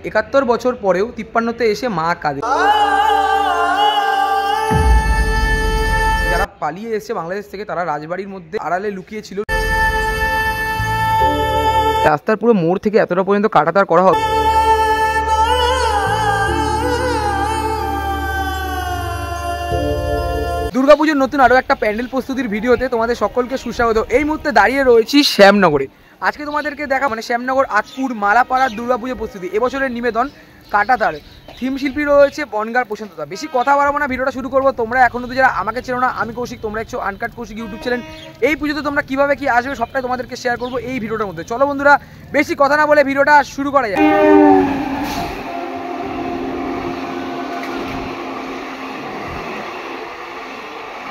71 বছর পরেও 53তে এসে মা কাঁদে। যারা পালিয়ে এসেছে বাংলাদেশ থেকে তারা রাজবাড়ির মধ্যে আড়ালে লুকিয়ে ছিল। রাস্তার পুরো মোড় থেকে এতটা পর্যন্ত কাটাতার করা হবে। দুর্গাপুজোর নতুন আরও একটা প্যান্ডেল প্রস্তুতির ভিডিওতে তোমাদের সকলকে সুস্বাগত। এই মুহূর্তে দাঁড়িয়ে রয়েছি শ্যামনগরে। আজকে তোমাদেরকে দেখা শ্যামনগর আতপুর মালাপাড়ার দুর্গাপুজোর প্রস্তুতি। এবছরের নিবেদন কাটাতার। থিম শিল্পী রয়েছে বনগার প্রশান্তদা। বেশি কথা বাড়াবো না, ভিডিওটা শুরু করবো। তোমরা এখনো তো যারা আমাকে চেনো না, আমি কৌশিক, তোমরা একটু আনকাট কৌশিক ইউটিউব চ্যানেল। এই পুজোতে তোমরা কীভাবে কি আসবে সবটাই তোমাদেরকে শেয়ার করবো এই ভিডিওটার মধ্যে। চলো বন্ধুরা, বেশি কথা না বলে ভিডিওটা শুরু করা যায়।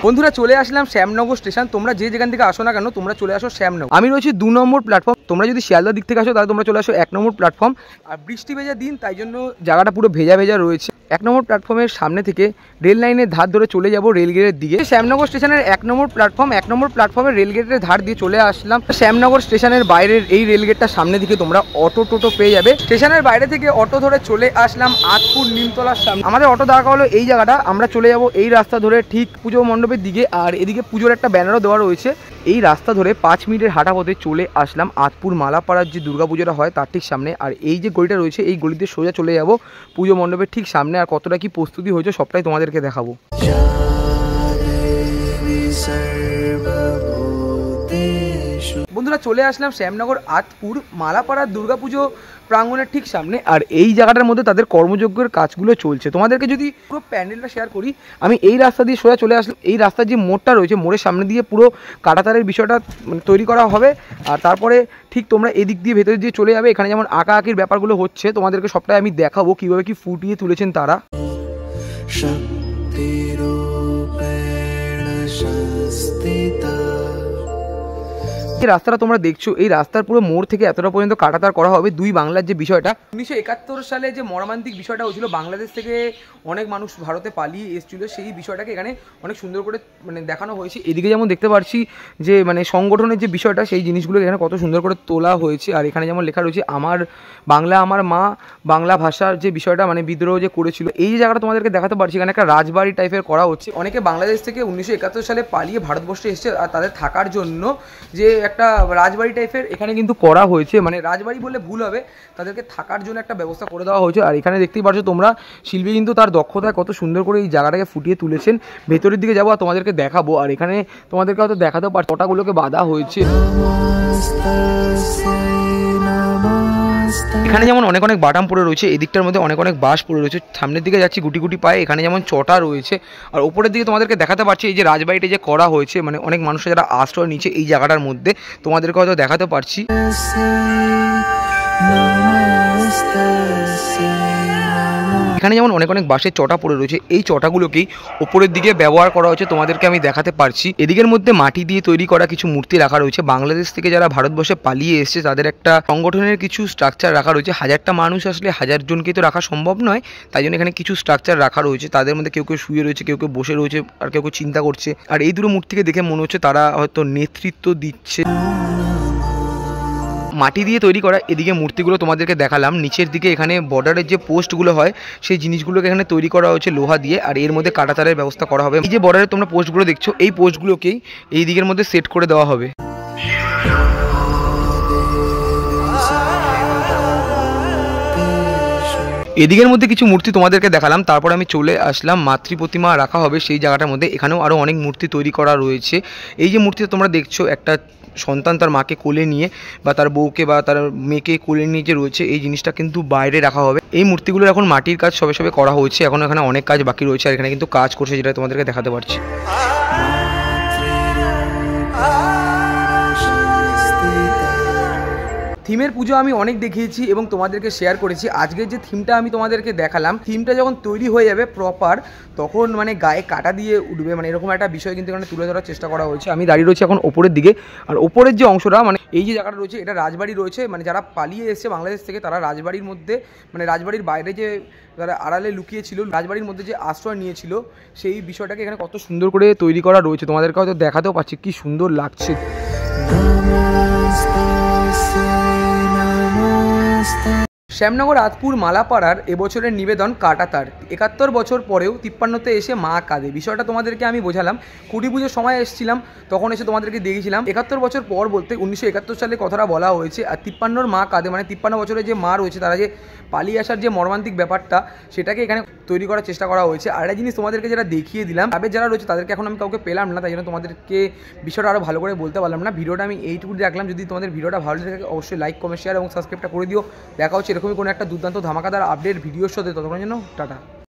বন্ধুরা চলে আসলাম শ্যামনগর স্টেশন। তোমরা যে যেখান থেকে আসো না কেন তোমরা চলে আসো শ্যামনগর। আমি রয়েছি 2 নম্বর প্ল্যাটফর্ম। তোমরা যদি শিয়ালদার দিক থেকে আসো তাহলে তোমরা চলে আসো 1 নম্বর প্ল্যাটফর্ম। আর বৃষ্টি ভেজা দিন, তাই জন্য জায়গাটা পুরো ভেজা ভেজা রয়েছে। 1 নম্বর প্ল্যাটফর্মের সামনে থেকে রেল লাইনের ধার ধরে চলে যাব রেলগেটের দিকে। শ্যামনগর স্টেশনের 1 নম্বর প্ল্যাটফর্ম। 1 নম্বর প্ল্যাটফর্মের রেলগেটের ধার দিয়ে চলে আসলাম শ্যামনগর স্টেশনের বাইরের এই রেলগেটটার সামনে দিকে তোমরা অটো টোটো পেয়ে যাবে। স্টেশনের বাইরে থেকে অটো ধরে চলে আসলাম আতপুর নিমতলার সামনে। আমাদের অটো দাঁড়া হলো এই জায়গাটা। আমরা চলে যাব এই রাস্তা ধরে ঠিক পুজো মণ্ডপের দিকে। আর এদিকে পুজোর একটা ব্যানারও দেওয়া রয়েছে। এই রাস্তা ধরে 5 মিনিটের হাঁটা পথে চলে আসলাম আতপুর মালাপাড়ার যে দুর্গাপুজোটা হয় তার ঠিক সামনে। আর এই যে গলিটা রয়েছে এই গলিতে সোজা চলে যাব পুজো মণ্ডপের ঠিক সামনে। আর কতটা কি প্রস্তুতি হয়েছে সবটাই তোমাদেরকে দেখাবো। বন্ধুরা চলে আসলাম শ্যামনগর আতপুর মালাপাড়ার দুর্গাপুজো প্রাঙ্গণের ঠিক সামনে। আর এই জায়গাটার মধ্যে তাদের কর্মযজ্ঞের কাজগুলো চলছে। তোমাদেরকে যদি পুরো প্যান্ডেলটা শেয়ার করি, আমি এই রাস্তা দিয়ে সোজা চলে আসলাম। এই রাস্তার যে মোড়টা রয়েছে, মোড়ের সামনে দিয়ে পুরো কাটাতারের বিষয়টা তৈরি করা হবে। আর তারপরে ঠিক তোমরা এদিক দিয়ে ভেতরে দিয়ে চলে যাবে। এখানে যেমন আঁকা আঁকির ব্যাপারগুলো হচ্ছে, তোমাদেরকে সবটাই আমি দেখাবো কীভাবে কি ফুটিয়ে তুলেছেন তারা। এই রাস্তাটা তোমরা দেখছো, এই রাস্তার পুরো মোড় থেকে এতটা পর্যন্ত কাটাতার করা হবে। দুই বাংলার যে বিষয়টা 1971 সালে যে মর্মান্তিক বিষয়টা হয়েছিল, বাংলাদেশ থেকে অনেক মানুষ ভারতে পালিয়ে এসেছিল, সেই বিষয়টাকে এখানে অনেক সুন্দর করে দেখানো হয়েছে। এদিকে যেমন দেখতে পাচ্ছি যে সংগঠনের যে বিষয়টা, সেই জিনিসগুলো এখানে কত সুন্দর করে তোলা হয়েছে। আর এখানে যেমন লেখা রয়েছে আমার বাংলা আমার মা, বাংলা ভাষার যে বিষয়টা বিদ্রোহ যে করেছিল, এই জায়গাটা তোমাদেরকে দেখাতে পারছি। এখানে একটা রাজবাড়ি টাইপের করা হচ্ছে। অনেকে বাংলাদেশ থেকে 1971 সালে পালিয়ে ভারতবর্ষে এসেছে, আর তাদের থাকার জন্য যে একটা রাজবাড়ি টাইপের এখানে কিন্তু করা হয়েছে। রাজবাড়ি বললে ভুল হবে, তাদেরকে থাকার জন্য একটা ব্যবস্থা করে দেওয়া হয়েছে। আর এখানে দেখতেই পাচ্ছ তোমরা, শিল্পী কিন্তু তার দক্ষতায় কত সুন্দর করে এই জায়গাটাকে ফুটিয়ে তুলেছেন। ভেতরের দিকে যাবো আর তোমাদেরকে দেখাবো। আর এখানে তোমাদেরকে হয়তো দেখাতেও পারছি পটাগুলোকে বাঁধা হয়েছে। এখানে যেমন অনেক অনেক বাটাম পড়ে রয়েছে, এদিকটার মধ্যে অনেক অনেক বাঁশ পড়ে রয়েছে। সামনের দিকে যাচ্ছি গুটি গুটি পায়ে, এখানে যেমন চটা রয়েছে। আর উপরের দিকে তোমাদেরকে দেখাতে পারছি এই যে রাজবাড়িটা যে করা হয়েছে, অনেক মানুষের যারা আশ্রয় নিচ্ছে এই জায়গাটার মধ্যে, তোমাদেরকে হয়তো দেখাতে পারছি। এখানে যেমন অনেক অনেক বাঁশের চটা পড়ে রয়েছে, এই চটাগুলোকেই ওপরের দিকে ব্যবহার করা হয়েছে, তোমাদেরকে আমি দেখাতে পারছি। এদিকের মধ্যে মাটি দিয়ে তৈরি করা কিছু মূর্তি রাখা রয়েছে। বাংলাদেশ থেকে যারা ভারতবর্ষে পালিয়ে এসেছে তাদের একটা সংগঠনের কিছু স্ট্রাকচার রাখা রয়েছে। 1000টা মানুষ আসলে 1000 জনকেই তো রাখা সম্ভব নয়, তাই জন্য এখানে কিছু স্ট্রাকচার রাখা রয়েছে। তাদের মধ্যে কেউ কেউ শুয়ে রয়েছে, কেউ কেউ বসে রয়েছে, আর কেউ কেউ চিন্তা করছে। আর এই দুটো মূর্তিকে দেখে মনে হচ্ছে তারা হয়তো নেতৃত্ব দিচ্ছে। মাটি দিয়ে তৈরি করা এদিকে মূর্তিগুলো তোমাদেরকে দেখালাম। নিচের দিকে এখানে বর্ডারের যে পোস্টগুলো হয় সেই জিনিসগুলোকে এখানে তৈরি করা হয়েছে লোহা দিয়ে। আর এর মধ্যে কাঁটাতারের ব্যবস্থা করা হবে। এই যে বর্ডারে তোমরা পোস্টগুলো দেখছো, এই পোস্টগুলোকেই এই দিকের মধ্যে সেট করে দেওয়া হবে। এদিকের মধ্যে কিছু মূর্তি তোমাদেরকে দেখালাম। তারপর আমি চলে আসলাম মাতৃ প্রতিমা রাখা হবে সেই জায়গাটার মধ্যে। এখানেও আরও অনেক মূর্তি তৈরি করা রয়েছে। এই যে মূর্তিটা তোমরা দেখছো, একটা সন্তান তার মাকে কোলে নিয়ে বা তার বউকে বা তার মেয়েকে কোলে নিয়ে যে রয়েছে, এই জিনিসটা কিন্তু বাইরে রাখা হবে। এই মূর্তিগুলোর এখন মাটির কাজ সবে সবে করা হয়েছে, এখন এখানে অনেক কাজ বাকি রয়েছে। আর এখানে কিন্তু কাজ করছে, যেটা তোমাদেরকে দেখাতে পারছি। থিমের পুজো আমি অনেক দেখিয়েছি এবং তোমাদেরকে শেয়ার করেছি। আজকের যে থিমটা আমি তোমাদেরকে দেখালাম, থিমটা যখন তৈরি হয়ে যাবে প্রপার, তখন গায়ে কাটা দিয়ে উঠবে, এরকম একটা বিষয় কিন্তু এখানে তুলে ধরার চেষ্টা করা হয়েছে। আমি দাঁড়িয়ে রয়েছি এখন ওপরের দিকে। আর ওপরের যে অংশটা এই যে জায়গাটা রয়েছে, এটা রাজবাড়ি রয়েছে। যারা পালিয়ে এসেছে বাংলাদেশ থেকে তারা রাজবাড়ির মধ্যে রাজবাড়ির বাইরে যে যারা আড়ালে লুকিয়েছিল, রাজবাড়ির মধ্যে যে আশ্রয় নিয়েছিল, সেই বিষয়টাকে এখানে কত সুন্দর করে তৈরি করা রয়েছে। তোমাদেরকে হয়তো দেখাতেও পাচ্ছি কি সুন্দর লাগছে। শ্যামনগর আতপুর মালাপাড়ার এবছরের নিবেদন কাটাতার। 71 বছর পরেও 53তে এসে মা কাঁদে। বিষয়টা তোমাদেরকে আমি বোঝালাম, কুটি পুজোর সময় এসেছিলাম, তখন এসে তোমাদেরকে দেখিয়েছিলাম। 71 বছর পর বলতে 1971 সালে কথাটা বলা হয়েছে। আর 53র মা কাঁদে মানে 53 বছরের যে মা রয়েছে তারা যে পালিয়ে আসার যে মর্মান্তিক ব্যাপারটা সেটাকে এখানে তৈরি করার চেষ্টা করা হয়েছে। আর একটা জিনিস তোমাদেরকে যেটা দেখিয়ে দিলাম, তবে যারা রয়েছে তাদেরকে এখন আমি কাউকে পেলাম না, তাই জন্য তোমাদেরকে বিষয়টা আরও ভালো করে বলতে পারলাম না। ভিডিওটা আমি এইটুকু রাখলাম। যদি তোমাদের ভিডিওটা ভালো লাগে অবশ্যই লাইক, কমেন্ট, শেয়ার এবং সাবস্ক্রাইবটা করে দিও। দেখা হচ্ছে এরকমই কোনো একটা দুর্দান্ত ধামাকাদার আপডেট ভিডিওর সাথে। ততক্ষণের জন্য টাটা।